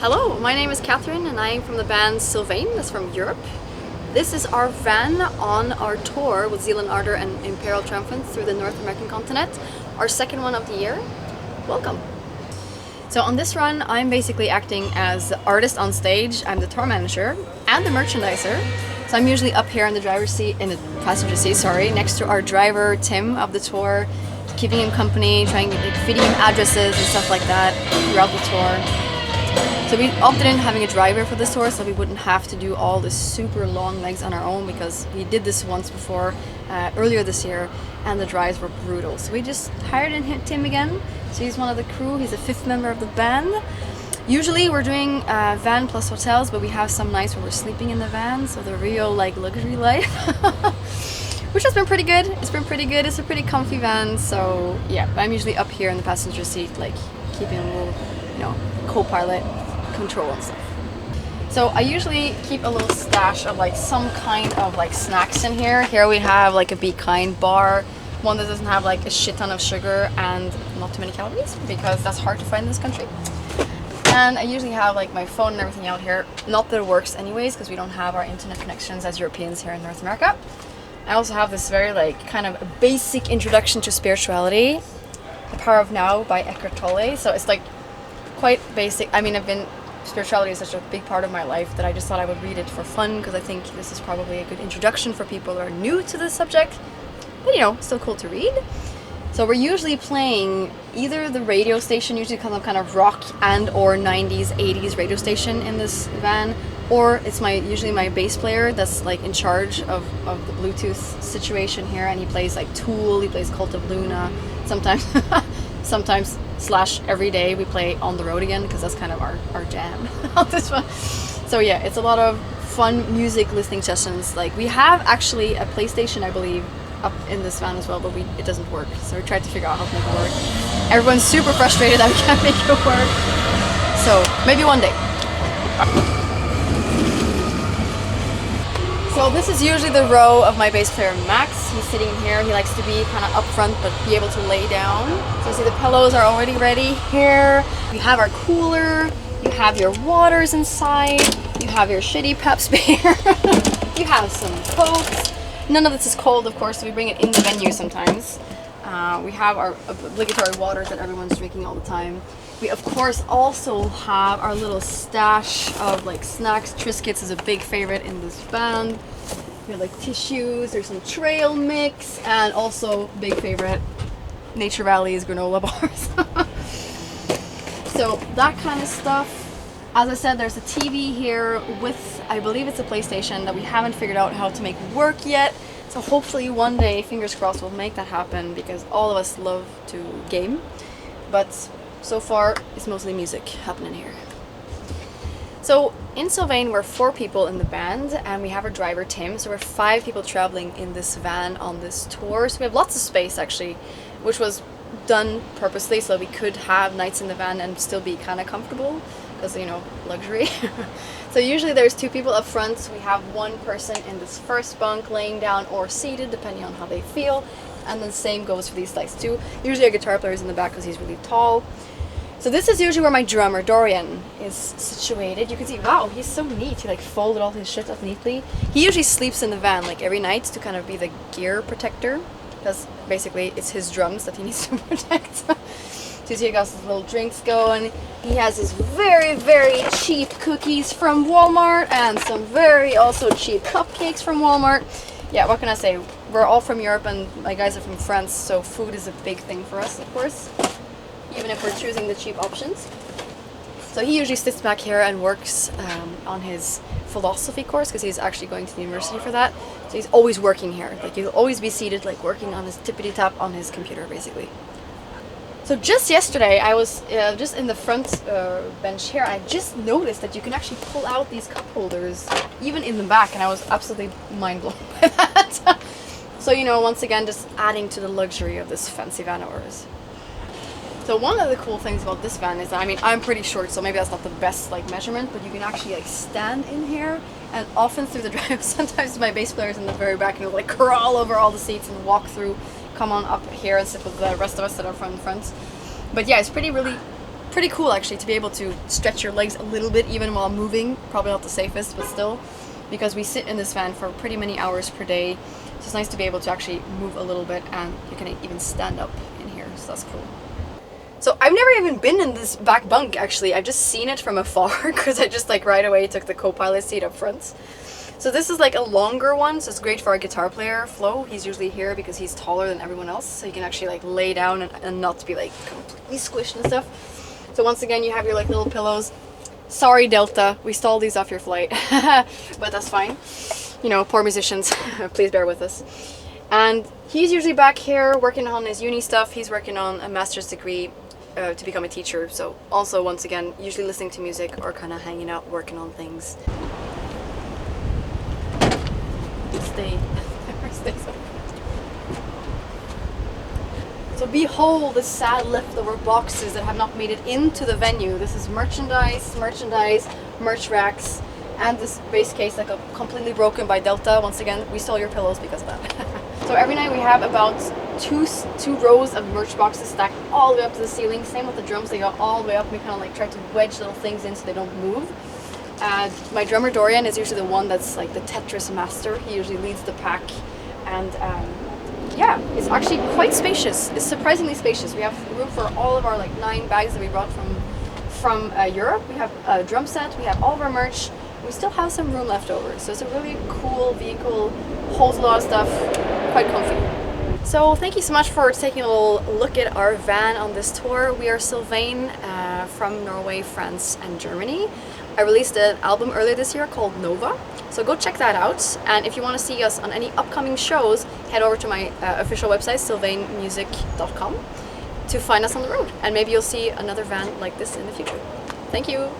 Hello, my name is Catherine and I am from the band Sylvaine, that's from Europe. This is our van on our tour with Zeal and Ardor and Imperial Triumphant through the North American continent. Our second one of the year. Welcome! So on this run, I'm basically acting as the artist on stage. I'm the tour manager and the merchandiser. So I'm usually up here in the driver's seat, in the passenger seat, sorry, next to our driver Tim of the tour, keeping him company, feeding him addresses and stuff like that throughout the tour. So we opted in having a driver for this tour so we wouldn't have to do all the super long legs on our own, because we did this once before earlier this year and the drives were brutal. So we just hired and hit Tim again. So he's one of the crew, he's a fifth member of the band. Usually we're doing van plus hotels, but we have some nights where we're sleeping in the van, so the real luxury life. Which has been pretty good. It's been pretty good. It's a pretty comfy van, so yeah, I'm usually up here in the passenger seat, keeping a little, co-pilot control and stuff. So I usually keep a little stash of some kind of snacks in here. Here we have a Be Kind bar, one that doesn't have a shit ton of sugar and not too many calories, because that's hard to find in this country. And I usually have my phone and everything out here. Not that it works anyways, because we don't have our internet connections as Europeans here in North America. I also have this very kind of basic introduction to spirituality, The Power of Now by Eckhart Tolle. So it's quite basic. I mean, spirituality is such a big part of my life that I just thought I would read it for fun, because I think this is probably a good introduction for people who are new to this subject, but still cool to read. So we're usually playing either the radio station, usually kind of rock and or 90s, 80s radio station in this van, or it's usually my bass player that's in charge of the Bluetooth situation here, and he plays Tool, he plays Cult of Luna, sometimes / every day we play On the Road Again, because that's kind of our jam on this one. So yeah, it's a lot of fun music listening sessions. We have actually a PlayStation, I believe, up in this van as well, but it doesn't work. So we tried to figure out how to make it work. Everyone's super frustrated that we can't make it work. So maybe one day. So this is usually the row of my bass player Max. He's sitting here. He likes to be kind of up front but be able to lay down. So you see the pillows are already ready here. We have our cooler. You have your waters inside. You have your shitty Pepsi beer. You have some Cokes. None of this is cold, of course, so we bring it in the venue sometimes. We have our obligatory waters that everyone's drinking all the time. We, of course, also have our little stash of snacks. Triscuits is a big favorite in this band. We have tissues, there's some trail mix, and also big favorite, Nature Valley's granola bars. So that kind of stuff. As I said, there's a TV here with, I believe it's a PlayStation that we haven't figured out how to make work yet. So hopefully one day, fingers crossed, we'll make that happen, because all of us love to game. But so far, it's mostly music happening here. So in Sylvaine, we're 4 people in the band, and we have our driver Tim. So we're 5 people traveling in this van on this tour. So we have lots of space actually, which was done purposely so we could have nights in the van and still be kind of comfortable, because luxury. So usually there's 2 people up front. We have 1 person in this first bunk laying down or seated depending on how they feel, and then same goes for these sides too. Usually our guitar player is in the back because he's really tall. So this is usually where my drummer Dorian is situated. You can see, wow, he's so neat. He folded all his shit up neatly. He usually sleeps in the van every night to kind of be the gear protector, because basically it's his drums that he needs to protect. So he got his little drinks going. He has his very, very cheap cookies from Walmart and some very also cheap cupcakes from Walmart. Yeah, what can I say? We're all from Europe and my guys are from France, so food is a big thing for us, of course, even if we're choosing the cheap options. So he usually sits back here and works on his philosophy course, because he's actually going to the university for that. So he's always working here. He'll always be seated, working on his tippity-tap on his computer, basically. So just yesterday, I was just in the front bench here, and I just noticed that you can actually pull out these cup holders, even in the back, and I was absolutely mind blown by that. So, once again, just adding to the luxury of this fancy van of ours. So one of the cool things about this van is that, I'm pretty short, so maybe that's not the best measurement, but you can actually stand in here, and often through the drive, sometimes my bass player's in the very back and he'll crawl over all the seats and walk through, come on up here and sit with the rest of us that are from the front. But yeah, it's pretty pretty cool actually to be able to stretch your legs a little bit even while moving. Probably not the safest, but still, because we sit in this van for pretty many hours per day. So it's nice to be able to actually move a little bit, and you can even stand up in here, so that's cool. So I've never even been in this back bunk actually. I've just seen it from afar because I just like right away took the co-pilot seat up front. So this is like a longer one, so it's great for our guitar player, Flo. He's usually here because he's taller than everyone else, so you can actually like lay down and not be like completely squished and stuff. So once again, you have your like little pillows. Sorry Delta, we stole these off your flight, but that's fine. You know, poor musicians, please bear with us. And he's usually back here working on his uni stuff. He's working on a master's degree to become a teacher. So also, once again, usually listening to music or kind of hanging out, working on things. Stay so behold the sad leftover boxes that have not made it into the venue. This is merch racks, and this base case that got completely broken by Delta. Once again, we stole your pillows because of that. So every night we have about two rows of merch boxes stacked all the way up to the ceiling. Same with the drums, they go all the way up. We kind of like try to wedge little things in so they don't move. My drummer Dorian is usually the one that's like the Tetris master. He usually leads the pack, and yeah, it's actually quite spacious. It's surprisingly spacious. We have room for all of our like 9 bags that we brought from Europe. We have a drum set, we have all of our merch. We still have some room left over, so it's a really cool vehicle, holds a lot of stuff, quite comfy. So thank you so much for taking a little look at our van on this tour. We are Sylvaine from Norway, France and Germany. I released an album earlier this year called Nova, so go check that out. And if you want to see us on any upcoming shows, head over to my official website, sylvainemusic.com, to find us on the road. And maybe you'll see another van like this in the future. Thank you!